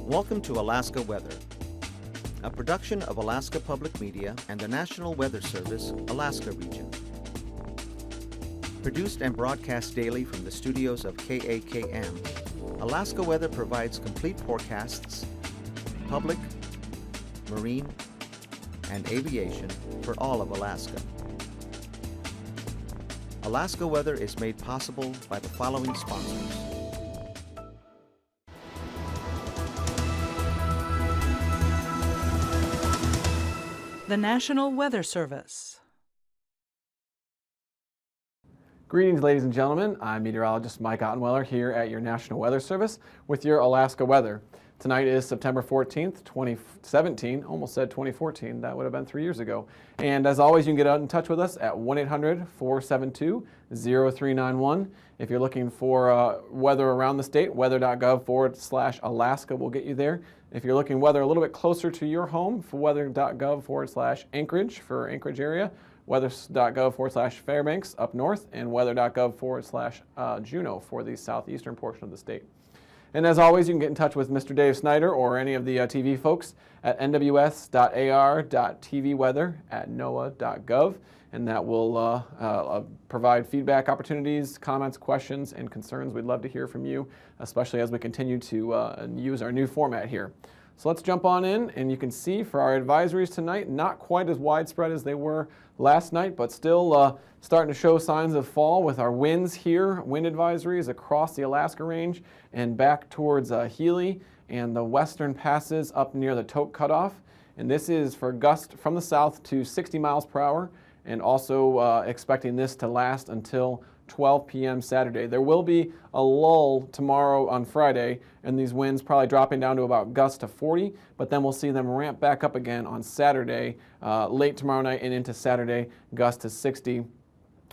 Welcome to Alaska Weather, a production of Alaska Public Media and the National Weather Service, Alaska Region. Produced and broadcast daily from the studios of KAKM, Alaska Weather provides complete forecasts, public, marine, and aviation for all of Alaska. Alaska Weather is made possible by the following sponsors. The National Weather Service. Greetings, ladies and gentlemen. I'm meteorologist Mike Ottenweller here at your National Weather Service with your Alaska weather. Tonight is September 14th, 2017. Almost said 2014. That would have been 3 years ago. And as always, you can get in touch with us at 1-800-472-0391. If you're looking for weather around the state, weather.gov/Alaska will get you there. If you're looking weather a little bit closer to your home, for weather.gov/Anchorage for Anchorage area, weather.gov/Fairbanks up north, and weather.gov/Juneau for the southeastern portion of the state. And as always, you can get in touch with Mr. Dave Snider or any of the TV folks at nws.ar.tvweather@noaa.gov, and that will provide feedback opportunities, comments, questions, and concerns. We'd love to hear from you, especially as we continue to use our new format here. So let's jump on in, and you can see for our advisories tonight, not quite as widespread as they were last night, but still starting to show signs of fall with our winds here, wind advisories across the Alaska range and back towards Healy and the western passes up near the Toke Cutoff. And this is for gusts from the south to 60 miles per hour, and also expecting this to last until 12 p.m. Saturday. There will be a lull tomorrow on Friday, and these winds probably dropping down to about gusts to 40, but then we'll see them ramp back up again on Saturday, late tomorrow night and into Saturday, gusts to 60.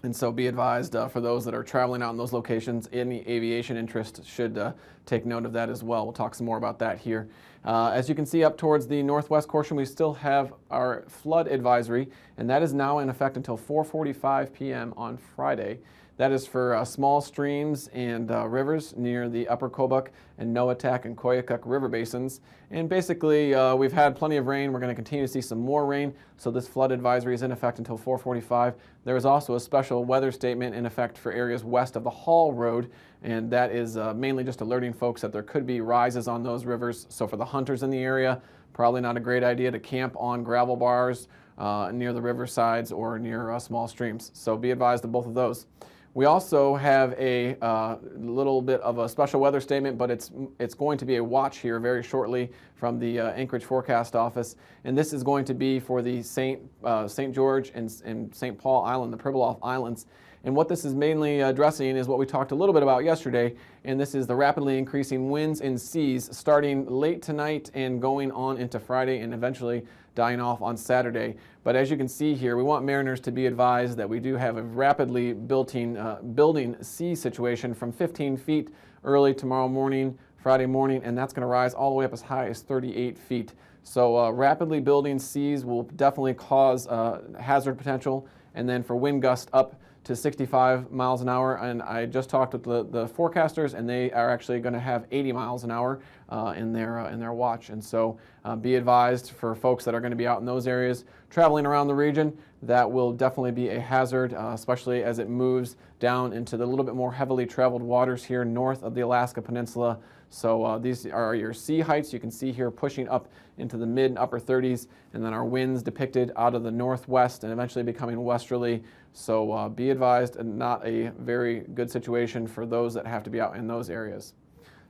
And so be advised for those that are traveling out in those locations, any aviation interest should take note of that as well. We'll talk some more about that here. As you can see up towards the northwest portion, we still have our flood advisory, and that is now in effect until 4:45 p.m. on Friday. That is for small streams and rivers near the Upper Kobuk and Noatak and Koyukuk river basins. And basically, we've had plenty of rain. We're going to continue to see some more rain, so this flood advisory is in effect until 4:45. There is also a special weather statement in effect for areas west of the Hall Road, and that is mainly just alerting folks that there could be rises on those rivers. So for the hunters in the area, probably not a great idea to camp on gravel bars near the river sides or near small streams. So be advised of both of those. We also have a little bit of a special weather statement, but it's going to be a watch here very shortly from the Anchorage Forecast Office, and this is going to be for the St. George and St. Paul Island, the Pribilof Islands. And what this is mainly addressing is what we talked a little bit about yesterday, and this is the rapidly increasing winds and seas starting late tonight and going on into Friday and eventually dying off on Saturday. But as you can see here, we want mariners to be advised that we do have a rapidly building sea situation from 15 feet early tomorrow morning, Friday morning, and that's going to rise all the way up as high as 38 feet. So rapidly building seas will definitely cause hazard potential, and then for wind gusts up to 65 miles an hour, and I just talked with the forecasters, and they are actually going to have 80 miles an hour in their watch. And so be advised for folks that are going to be out in those areas traveling around the region, that will definitely be a hazard, especially as it moves down into the little bit more heavily traveled waters here north of the Alaska Peninsula. So these are your sea heights. You can see here pushing up into the mid and upper 30s, and then our winds depicted out of the northwest and eventually becoming westerly. So be advised, and not a very good situation for those that have to be out in those areas.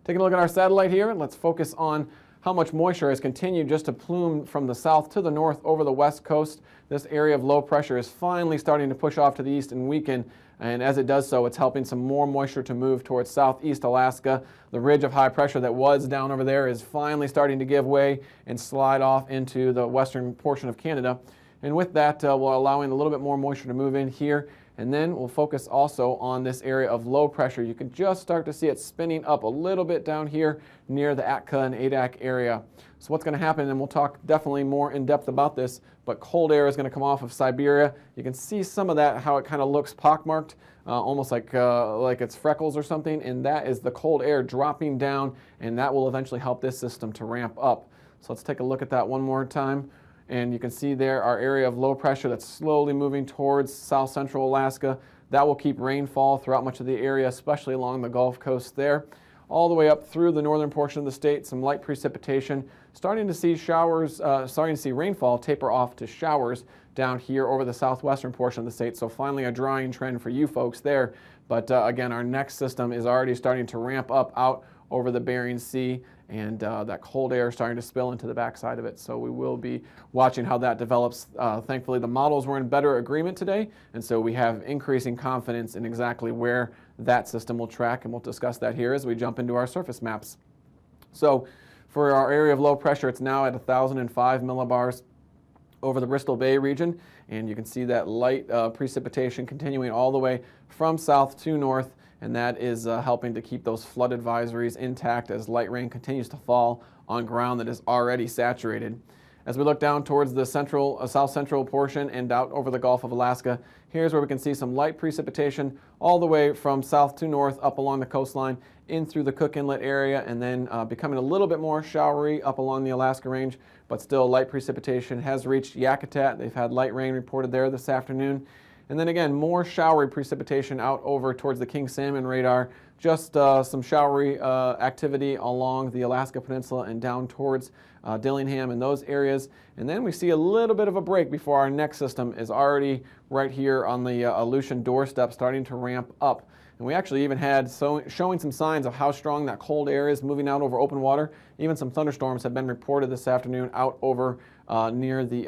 Taking a look at our satellite here, let's focus on how much moisture has continued just to plume from the south to the north over the west coast. This area of low pressure is finally starting to push off to the east and weaken, and as it does so, it's helping some more moisture to move towards southeast Alaska. The ridge of high pressure that was down over there is finally starting to give way and slide off into the western portion of Canada. And with that, we're allowing a little bit more moisture to move in here. And then we'll focus also on this area of low pressure. You can just start to see it spinning up a little bit down here near the Atka and Adak area. So what's going to happen, and we'll talk definitely more in depth about this, but cold air is going to come off of Siberia. You can see some of that, how it kind of looks pockmarked, almost like it's freckles or something, and that is the cold air dropping down, and that will eventually help this system to ramp up. So let's take a look at that one more time. And you can see there our area of low pressure that's slowly moving towards south central Alaska. That will keep rainfall throughout much of the area, especially along the Gulf Coast there. All the way up through the northern portion of the state, some light precipitation. Starting to see rainfall taper off to showers down here over the southwestern portion of the state. So finally a drying trend for you folks there. But again, our next system is already starting to ramp up out over the Bering Sea, and that cold air is starting to spill into the backside of it. So we will be watching how that develops. Thankfully, the models were in better agreement today, and so we have increasing confidence in exactly where that system will track, and we'll discuss that here as we jump into our surface maps. So for our area of low pressure, it's now at 1,005 millibars over the Bristol Bay region, and you can see that light precipitation continuing all the way from south to north, and that is helping to keep those flood advisories intact as light rain continues to fall on ground that is already saturated. As we look down towards the south central portion and out over the Gulf of Alaska, here's where we can see some light precipitation all the way from south to north up along the coastline in through the Cook Inlet area, and then becoming a little bit more showery up along the Alaska Range, but still light precipitation has reached Yakutat. They've had light rain reported there this afternoon. And then again, more showery precipitation out over towards the King Salmon radar, just some showery activity along the Alaska Peninsula and down towards Dillingham and those areas. And then we see a little bit of a break before our next system is already right here on the Aleutian doorstep starting to ramp up. And we actually even had showing some signs of how strong that cold air is moving out over open water. Even some thunderstorms have been reported this afternoon out over near the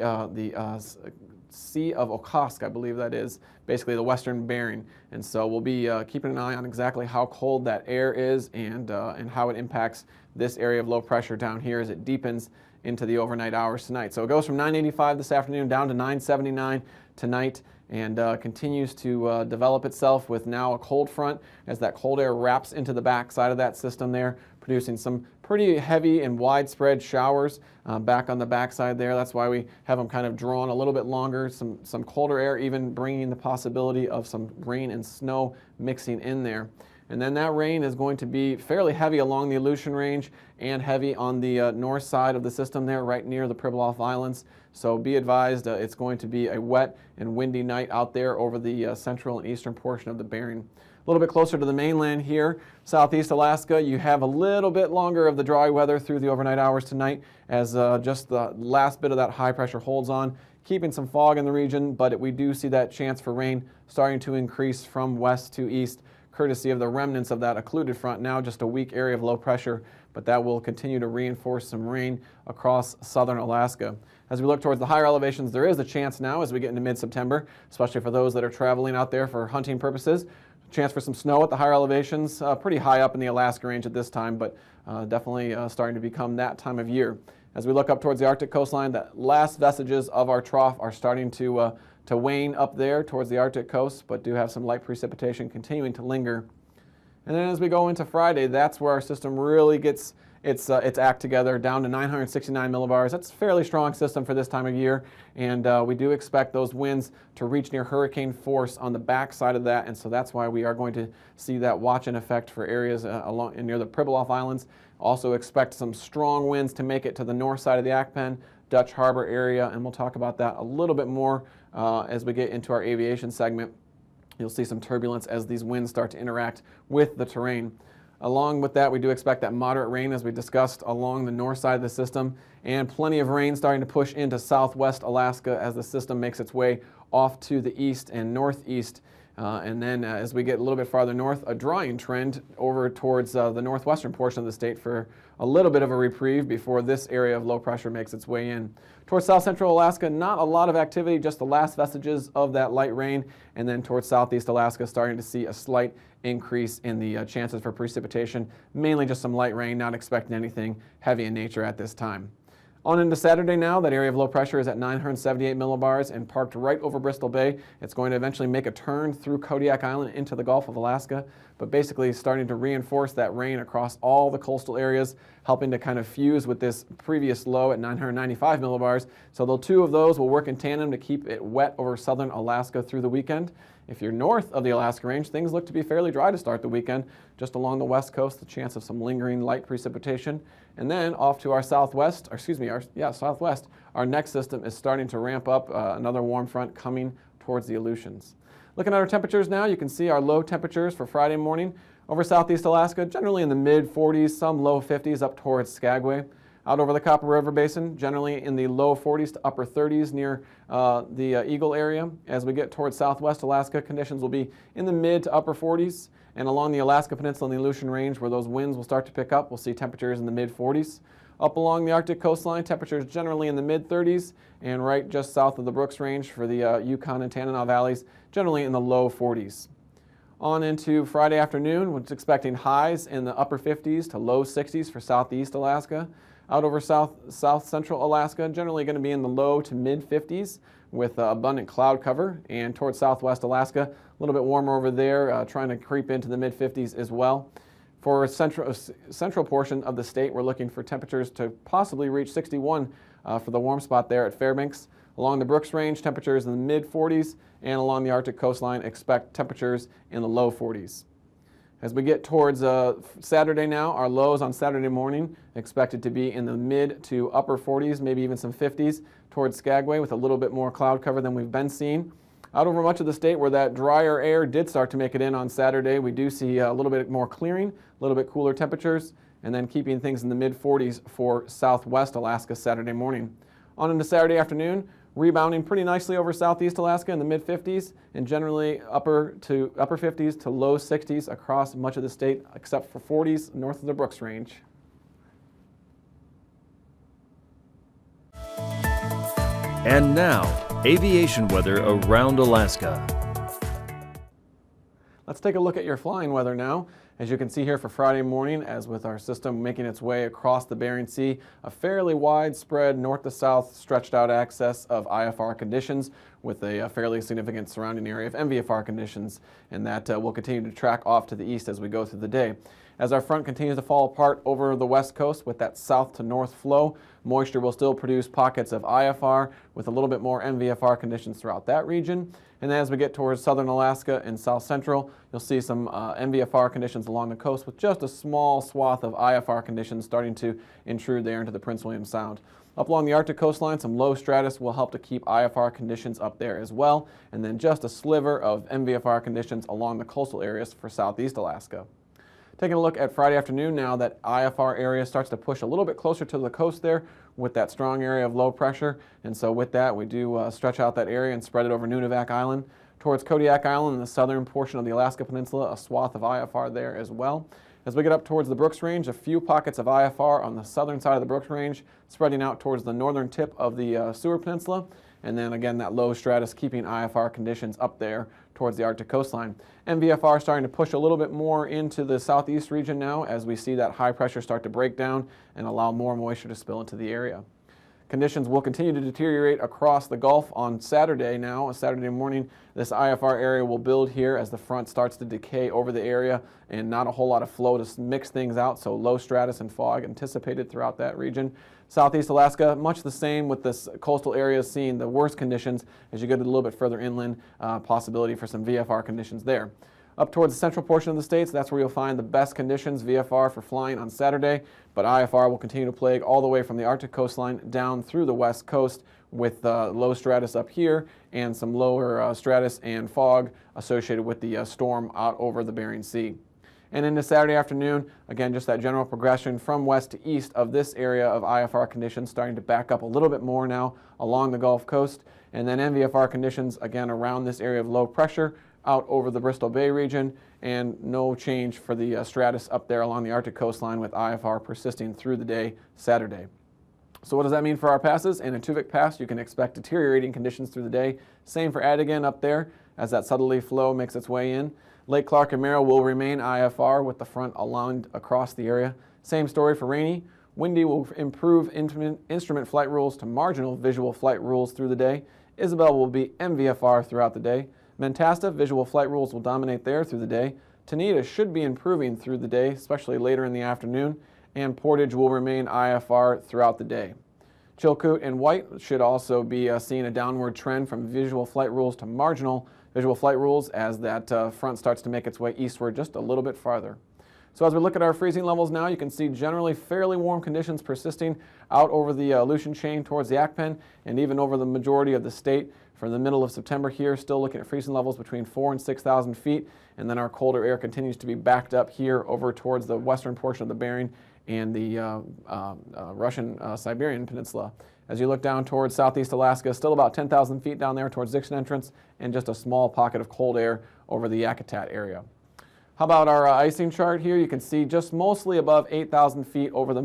Sea of Okhotsk, I believe that is, basically the western Bering. And so we'll be keeping an eye on exactly how cold that air is and how it impacts this area of low pressure down here as it deepens into the overnight hours tonight. So it goes from 985 this afternoon down to 979 tonight, and continues to develop itself with now a cold front as that cold air wraps into the back side of that system there, producing some pretty heavy and widespread showers back on the backside there. That's why we have them kind of drawn a little bit longer, some colder air even bringing the possibility of some rain and snow mixing in there. And then that rain is going to be fairly heavy along the Aleutian Range and heavy on the north side of the system there, right near the Pribilof Islands. So be advised, it's going to be a wet and windy night out there over the central and eastern portion of the Bering. A little bit closer to the mainland here, southeast Alaska, you have a little bit longer of the dry weather through the overnight hours tonight as just the last bit of that high pressure holds on, keeping some fog in the region, but we do see that chance for rain starting to increase from west to east, courtesy of the remnants of that occluded front, now just a weak area of low pressure, but that will continue to reinforce some rain across southern Alaska. As we look towards the higher elevations, there is a chance now as we get into mid-September, especially for those that are traveling out there for hunting purposes, chance for some snow at the higher elevations, pretty high up in the Alaska Range at this time, but definitely starting to become that time of year. As we look up towards the Arctic coastline, the last vestiges of our trough are starting to wane up there towards the Arctic coast, but do have some light precipitation continuing to linger. And then as we go into Friday, that's where our system really gets its act together, down to 969 millibars. That's a fairly strong system for this time of year, and we do expect those winds to reach near hurricane force on the back side of that, and so that's why we are going to see that watch-in effect for areas along near the Pribilof Islands. Also expect some strong winds to make it to the north side of the Akpen, Dutch Harbor area, and we'll talk about that a little bit more as we get into our aviation segment. You'll see some turbulence as these winds start to interact with the terrain. Along with that, we do expect that moderate rain, as we discussed, along the north side of the system, and plenty of rain starting to push into southwest Alaska as the system makes its way off to the east and northeast. And then as we get a little bit farther north, a drying trend over towards the northwestern portion of the state for a little bit of a reprieve before this area of low pressure makes its way in. Towards south central Alaska, not a lot of activity, just the last vestiges of that light rain. And then towards southeast Alaska, starting to see a slight increase in the chances for precipitation, mainly just some light rain, not expecting anything heavy in nature at this time. On into Saturday now, that area of low pressure is at 978 millibars and parked right over Bristol Bay. It's going to eventually make a turn through Kodiak Island into the Gulf of Alaska, but basically starting to reinforce that rain across all the coastal areas, helping to kind of fuse with this previous low at 995 millibars. So the two of those will work in tandem to keep it wet over southern Alaska through the weekend. If you're north of the Alaska Range, things look to be fairly dry to start the weekend. Just along the west coast, the chance of some lingering light precipitation. And then off to our southwest, southwest, our next system is starting to ramp up, another warm front coming towards the Aleutians. Looking at our temperatures now, you can see our low temperatures for Friday morning over southeast Alaska, generally in the mid 40s, some low 50s up towards Skagway. Out over the Copper River Basin, generally in the low 40s to upper 30s near the Eagle area. As we get towards southwest Alaska, conditions will be in the mid to upper 40s. And along the Alaska Peninsula and the Aleutian Range, where those winds will start to pick up, we'll see temperatures in the mid 40s. Up along the Arctic coastline, temperatures generally in the mid 30s, and right just south of the Brooks Range for the Yukon and Tanana valleys, generally in the low 40s. On into Friday afternoon, we're expecting highs in the upper 50s to low 60s for southeast Alaska. Out over south central Alaska, generally going to be in the low to mid 50s with abundant cloud cover, and towards southwest Alaska, a little bit warmer over there, trying to creep into the mid 50s as well. For central portion of the state, we're looking for temperatures to possibly reach 61 for the warm spot there at Fairbanks. Along the Brooks Range, temperatures in the mid 40s, and along the Arctic coastline, expect temperatures in the low 40s. As we get towards Saturday now, our lows on Saturday morning expected to be in the mid to upper 40s, maybe even some 50s towards Skagway with a little bit more cloud cover than we've been seeing. Out over much of the state where that drier air did start to make it in on Saturday, we do see a little bit more clearing, a little bit cooler temperatures, and then keeping things in the mid 40s for southwest Alaska Saturday morning. On into Saturday afternoon, rebounding pretty nicely over southeast Alaska in the mid 50s and generally upper 50s to low 60s across much of the state except for 40s north of the Brooks Range. And now, aviation weather around Alaska. Let's take a look at your flying weather now. As you can see here for Friday morning, as with our system making its way across the Bering Sea, a fairly widespread north to south stretched out axis of IFR conditions with a fairly significant surrounding area of MVFR conditions, and that will continue to track off to the east as we go through the day. As our front continues to fall apart over the west coast with that south to north flow, moisture will still produce pockets of IFR with a little bit more MVFR conditions throughout that region. And then as we get towards southern Alaska and south central, you'll see some MVFR conditions along the coast with just a small swath of IFR conditions starting to intrude there into the Prince William Sound. Up along the Arctic coastline, some low stratus will help to keep IFR conditions up there as well, and then just a sliver of MVFR conditions along the coastal areas for southeast Alaska. Taking a look at Friday afternoon now, that IFR area starts to push a little bit closer to the coast there with that strong area of low pressure. And so with that, we do stretch out that area and spread it over Nunivak Island. Towards Kodiak Island in the southern portion of the Alaska Peninsula, a swath of IFR there as well. As we get up towards the Brooks Range, a few pockets of IFR on the southern side of the Brooks Range, spreading out towards the northern tip of the Seward Peninsula. And then again, that low stratus keeping IFR conditions up there towards the Arctic coastline. MVFR starting to push a little bit more into the southeast region now as we see that high pressure start to break down and allow more moisture to spill into the area. Conditions will continue to deteriorate across the Gulf on Saturday now. On Saturday morning, this IFR area will build here as the front starts to decay over the area and not a whole lot of flow to mix things out, so low stratus and fog anticipated throughout that region. Southeast Alaska, much the same with this coastal areas seeing the worst conditions. As you go a little bit further inland, possibility for some VFR conditions there. Up towards the central portion of the states, that's where you'll find the best conditions, VFR, for flying on Saturday, but IFR will continue to plague all the way from the Arctic coastline down through the west coast with low stratus up here and some lower stratus and fog associated with the storm out over the Bering Sea. And into Saturday afternoon, again, just that general progression from west to east of this area of IFR conditions starting to back up a little bit more now along the Gulf Coast. And then MVFR conditions, again, around this area of low pressure out over the Bristol Bay region, and no change for the stratus up there along the Arctic coastline with IFR persisting through the day Saturday. So what does that mean for our passes? In Otuvik Pass, you can expect deteriorating conditions through the day. Same for Adigan up there as that southerly flow makes its way in. Lake Clark and Merrill will remain IFR with the front aligned across the area. Same story for Rainy. Windy will improve instrument flight rules to marginal visual flight rules through the day. Isabel will be MVFR throughout the day. Mentasta, visual flight rules will dominate there through the day. Tanita should be improving through the day, especially later in the afternoon. And Portage will remain IFR throughout the day. Chilkoot and White should also be seeing a downward trend from visual flight rules to marginal visual flight rules as that front starts to make its way eastward just a little bit farther. So as we look at our freezing levels now, you can see generally fairly warm conditions persisting out over the Aleutian chain towards the Akpen and even over the majority of the state. For the middle of September here, still looking at freezing levels between 4,000 and 6,000 feet, and then our colder air continues to be backed up here over towards the western portion of the Bering and the Russian Siberian Peninsula. As you look down towards southeast Alaska, still about 10,000 feet down there towards Dixon Entrance, and just a small pocket of cold air over the Yakutat area. How about our icing chart here? You can see just mostly above 8,000 feet over the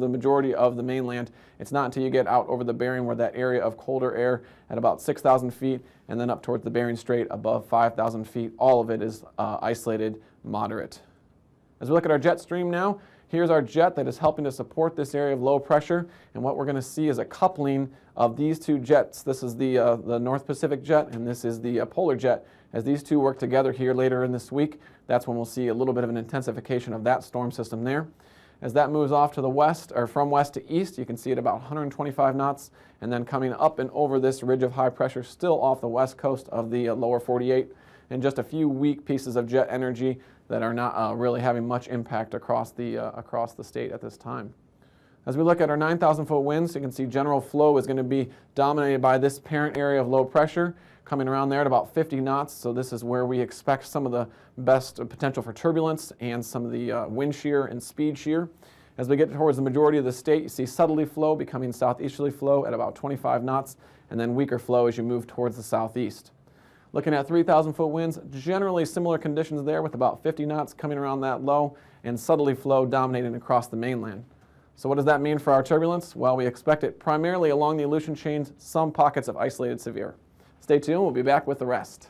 majority of the mainland. It's not until you get out over the Bering where that area of colder air at about 6,000 feet and then up towards the Bering Strait above 5,000 feet. All of it is isolated moderate. As we look at our jet stream now, here's our jet that is helping to support this area of low pressure, and what we're going to see is a coupling of these two jets. This is the North Pacific jet, and this is the polar jet. As these two work together here later in this week, that's when we'll see a little bit of an intensification of that storm system there. As that moves off to the west, or from west to east, you can see it about 125 knots, and then coming up and over this ridge of high pressure still off the west coast of the lower 48, and just a few weak pieces of jet energy that are not really having much impact across the state at this time. As we look at our 9,000-foot winds, you can see general flow is going to be dominated by this parent area of low pressure, coming around there at about 50 knots. So this is where we expect some of the best potential for turbulence and some of the wind shear and speed shear. As we get towards the majority of the state, you see southerly flow becoming southeasterly flow at about 25 knots, and then weaker flow as you move towards the southeast. Looking at 3,000-foot winds, generally similar conditions there with about 50 knots coming around that low and southerly flow dominating across the mainland. So what does that mean for our turbulence? Well, we expect it primarily along the Aleutian chains, some pockets of isolated severe. Stay tuned, we'll be back with the rest.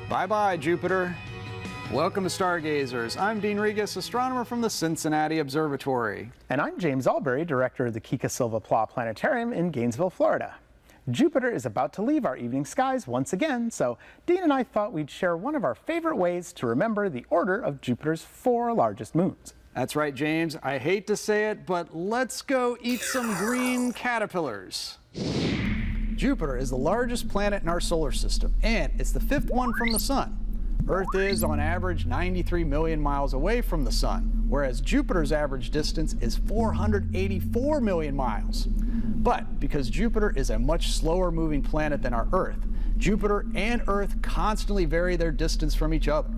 Bye-bye, Jupiter. Welcome to Stargazers. I'm Dean Regas, astronomer from the Cincinnati Observatory. And I'm James Albury, director of the Kika Silva Pla Planetarium in Gainesville, Florida. Jupiter is about to leave our evening skies once again, so Dean and I thought we'd share one of our favorite ways to remember the order of Jupiter's 4 largest moons. That's right, James. I hate to say it, but let's go eat some green caterpillars. Jupiter is the largest planet in our solar system, and it's the 5th one from the Sun. Earth is, on average, 93 million miles away from the Sun, whereas Jupiter's average distance is 484 million miles. But because Jupiter is a much slower moving planet than our Earth, Jupiter and Earth constantly vary their distance from each other.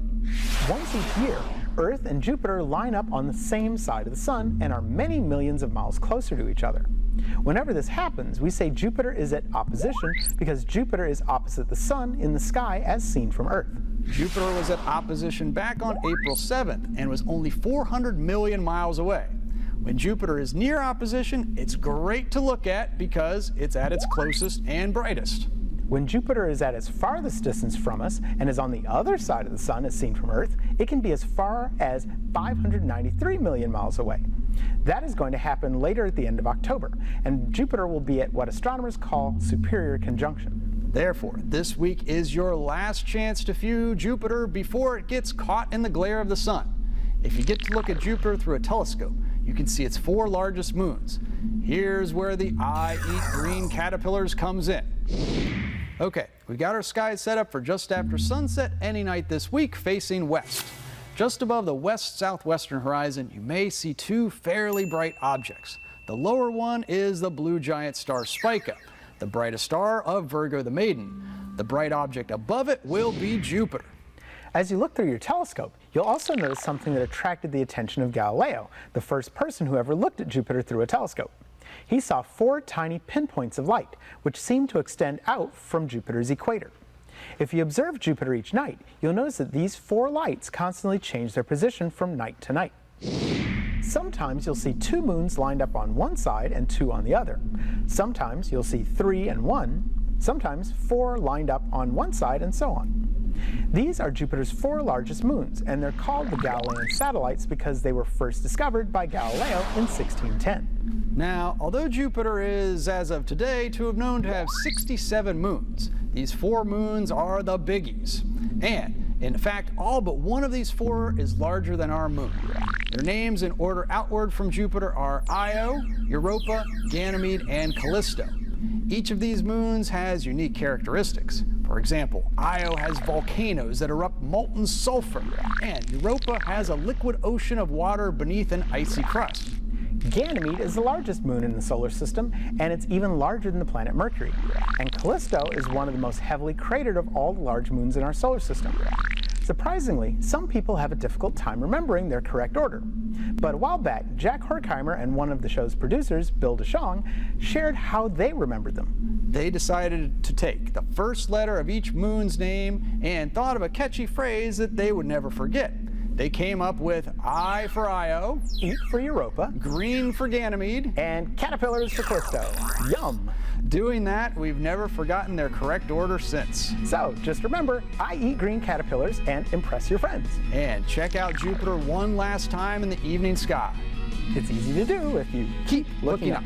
Once each year, Earth and Jupiter line up on the same side of the Sun and are many millions of miles closer to each other. Whenever this happens, we say Jupiter is at opposition because Jupiter is opposite the Sun in the sky as seen from Earth. Jupiter was at opposition back on April 7th and was only 400 million miles away. When Jupiter is near opposition, it's great to look at because it's at its closest and brightest. When Jupiter is at its farthest distance from us and is on the other side of the Sun as seen from Earth, it can be as far as 593 million miles away. That is going to happen later at the end of October, and Jupiter will be at what astronomers call superior conjunction. Therefore, this week is your last chance to view Jupiter before it gets caught in the glare of the Sun. If you get to look at Jupiter through a telescope, you can see its 4 largest moons. Here's where the I Eat Green Caterpillars comes in. Okay, we got our skies set up for just after sunset any night this week facing west. Just above the west-southwestern horizon, you may see 2 fairly bright objects. The lower one is the blue giant star Spica, the brightest star of Virgo the Maiden. The bright object above it will be Jupiter. As you look through your telescope, you'll also notice something that attracted the attention of Galileo, the first person who ever looked at Jupiter through a telescope. He saw 4 tiny pinpoints of light, which seemed to extend out from Jupiter's equator. If you observe Jupiter each night, you'll notice that these 4 lights constantly change their position from night to night. Sometimes you'll see 2 moons lined up on one side and 2 on the other. Sometimes you'll see 3 and 1, sometimes 4 lined up on one side, and so on. These are Jupiter's 4 largest moons, and they're called the Galilean satellites because they were first discovered by Galileo in 1610. Now, although Jupiter is, as of today, known to have 67 moons, these 4 moons are the biggies. And, in fact, all but one of these 4 is larger than our moon. Their names in order outward from Jupiter are Io, Europa, Ganymede, and Callisto. Each of these moons has unique characteristics. For example, Io has volcanoes that erupt molten sulfur, and Europa has a liquid ocean of water beneath an icy crust. Ganymede is the largest moon in the solar system, and it's even larger than the planet Mercury. And Callisto is one of the most heavily cratered of all the large moons in our solar system. Surprisingly, some people have a difficult time remembering their correct order. But a while back, Jack Horkheimer and one of the show's producers, Bill DeShong, shared how they remembered them. They decided to take the first letter of each moon's name and thought of a catchy phrase that they would never forget. They came up with I for Io, E for Europa, green for Ganymede, and caterpillars for Callisto. Yum! Doing that, we've never forgotten their correct order since. So just remember, I eat green caterpillars and impress your friends. And check out Jupiter one last time in the evening sky. It's easy to do if you Keep looking up.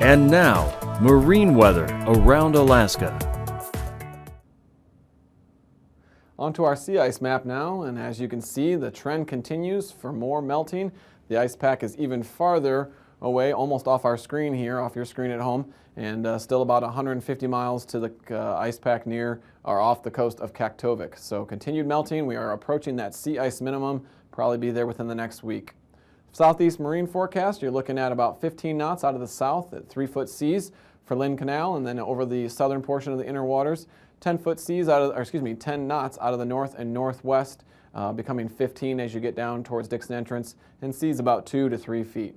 And now, marine weather around Alaska. Onto our sea ice map now, and as you can see, the trend continues for more melting. The ice pack is even farther away, almost off our screen here, off your screen at home, and still about 150 miles to the ice pack near or off the coast of AKwx. So continued melting. We are approaching that sea ice minimum, probably be there within the next week. Southeast marine forecast, you're looking at about 15 knots out of the south at 3-foot seas for Lynn Canal, and then over the southern portion of the inner waters, 10-foot seas 10 knots out of the north and northwest, becoming 15 as you get down towards Dixon Entrance, and seas about 2 to 3 feet.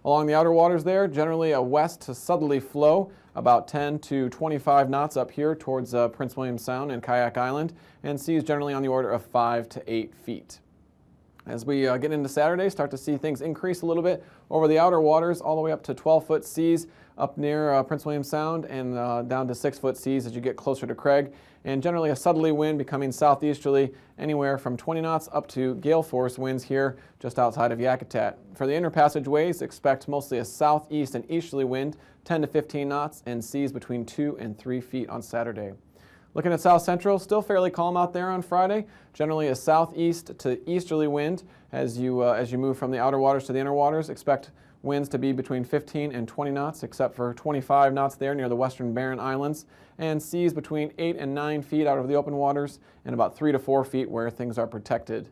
Along the outer waters there, generally a west to southerly flow, about 10 to 25 knots up here towards Prince William Sound and Kayak Island, and seas generally on the order of 5 to 8 feet. As we get into Saturday, start to see things increase a little bit over the outer waters, all the way up to 12-foot seas up near Prince William Sound, and down to 6-foot seas as you get closer to Craig. And generally a southerly wind becoming southeasterly, anywhere from 20 knots up to gale force winds here just outside of Yakutat. For the inner passageways, expect mostly a southeast and easterly wind, 10 to 15 knots, and seas between 2 and 3 feet on Saturday. Looking at South Central, still fairly calm out there on Friday. Generally a southeast to easterly wind as you move from the outer waters to the inner waters. Expect winds to be between 15 and 20 knots, except for 25 knots there near the western Barren Islands, and seas between 8 and 9 feet out of the open waters, and about 3 to 4 feet where things are protected.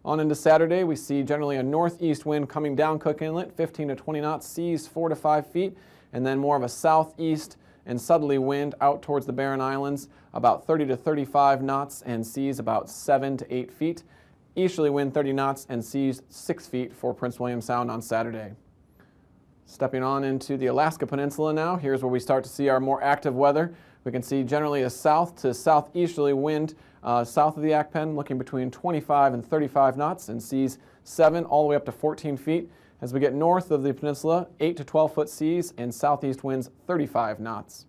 On into Saturday, we see generally a northeast wind coming down Cook Inlet, 15 to 20 knots, seas 4 to 5 feet, and then more of a southeast and southerly wind out towards the Barren Islands, about 30 to 35 knots, and seas about 7 to 8 feet. Easterly wind 30 knots and seas 6 feet for Prince William Sound on Saturday. Stepping on into the Alaska Peninsula now, here's where we start to see our more active weather. We can see generally a south to southeasterly wind south of the Akpen, looking between 25 and 35 knots, and seas 7 all the way up to 14 feet. As we get north of the peninsula, 8 to 12-foot seas and southeast winds 35 knots.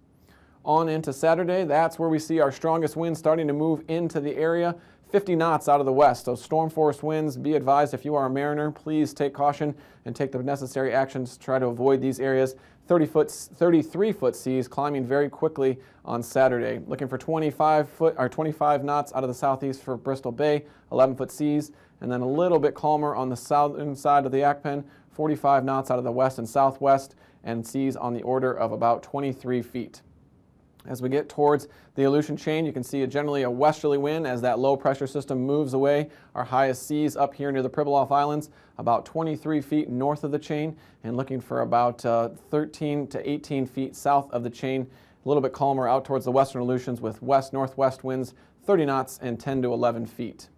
On into Saturday, that's where we see our strongest winds starting to move into the area, 50 knots out of the west. So storm force winds, be advised if you are a mariner, please take caution and take the necessary actions to try to avoid these areas. 33-foot seas, climbing very quickly on Saturday. Looking for 25 knots out of the southeast for Bristol Bay, 11-foot seas, and then a little bit calmer on the southern side of the Akpen, 45 knots out of the west and southwest, and seas on the order of about 23 feet. As we get towards the Aleutian chain, you can see generally a westerly wind as that low pressure system moves away. Our highest seas up here near the Pribilof Islands, about 23 feet north of the chain, and looking for about 13 to 18 feet south of the chain. A little bit calmer out towards the western Aleutians with west-northwest winds, 30 knots and 10 to 11 feet.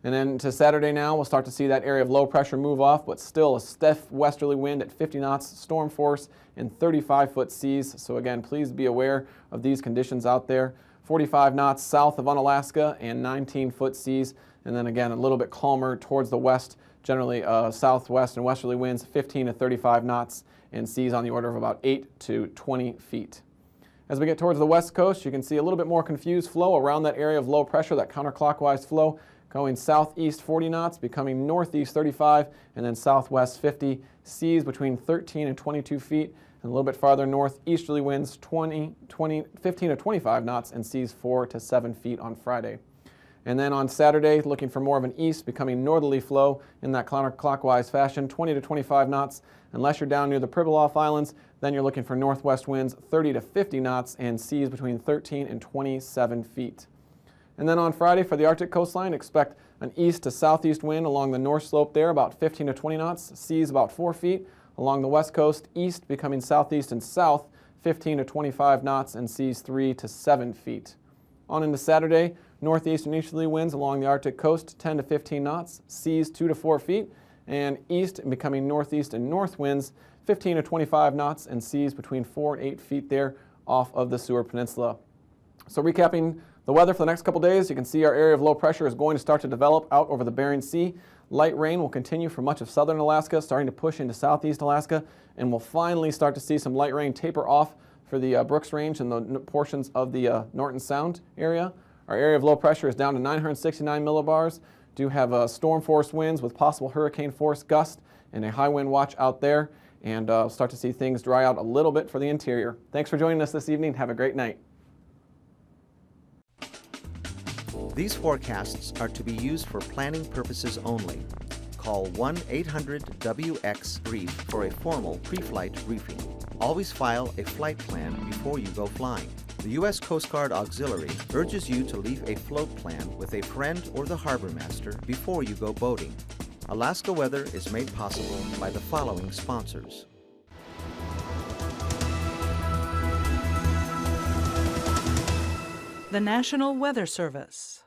And then to Saturday now, we'll start to see that area of low pressure move off, but still a stiff westerly wind at 50 knots, storm force, and 35-foot seas. So again, please be aware of these conditions out there. 45 knots south of Unalaska and 19-foot seas. And then again, a little bit calmer towards the west, generally southwest and westerly winds, 15 to 35 knots, and seas on the order of about 8 to 20 feet. As we get towards the west coast, you can see a little bit more confused flow around that area of low pressure, that counterclockwise flow, going southeast 40 knots, becoming northeast 35, and then southwest 50. Seas between 13 and 22 feet, and a little bit farther north, easterly winds 15 to 25 knots, and seas 4 to 7 feet on Friday. And then on Saturday, looking for more of an east, becoming northerly flow in that counterclockwise fashion, 20 to 25 knots. Unless you're down near the Pribilof Islands, then you're looking for northwest winds 30 to 50 knots, and seas between 13 and 27 feet. And then on Friday for the Arctic coastline, expect an east to southeast wind along the north slope there, about 15 to 20 knots, seas about 4 feet. Along the west coast, east becoming southeast and south, 15 to 25 knots, and seas 3 to 7 feet. On into Saturday, northeast and easterly winds along the Arctic coast, 10 to 15 knots, seas 2 to 4 feet, and east becoming northeast and north winds, 15 to 25 knots, and seas between 4 and 8 feet there off of the Seward Peninsula. So recapping the weather for the next couple days, you can see our area of low pressure is going to start to develop out over the Bering Sea. Light rain will continue for much of southern Alaska, starting to push into southeast Alaska, and we'll finally start to see some light rain taper off for the Brooks Range and the portions of the Norton Sound area. Our area of low pressure is down to 969 millibars. Do have storm force winds with possible hurricane force gust and a high wind watch out there, and start to see things dry out a little bit for the interior. Thanks for joining us this evening. Have a great night. These forecasts are to be used for planning purposes only. Call 1-800-WX-BRIEF for a formal pre-flight briefing. Always file a flight plan before you go flying. The U.S. Coast Guard Auxiliary urges you to leave a float plan with a friend or the harbor master before you go boating. Alaska Weather is made possible by the following sponsors. The National Weather Service.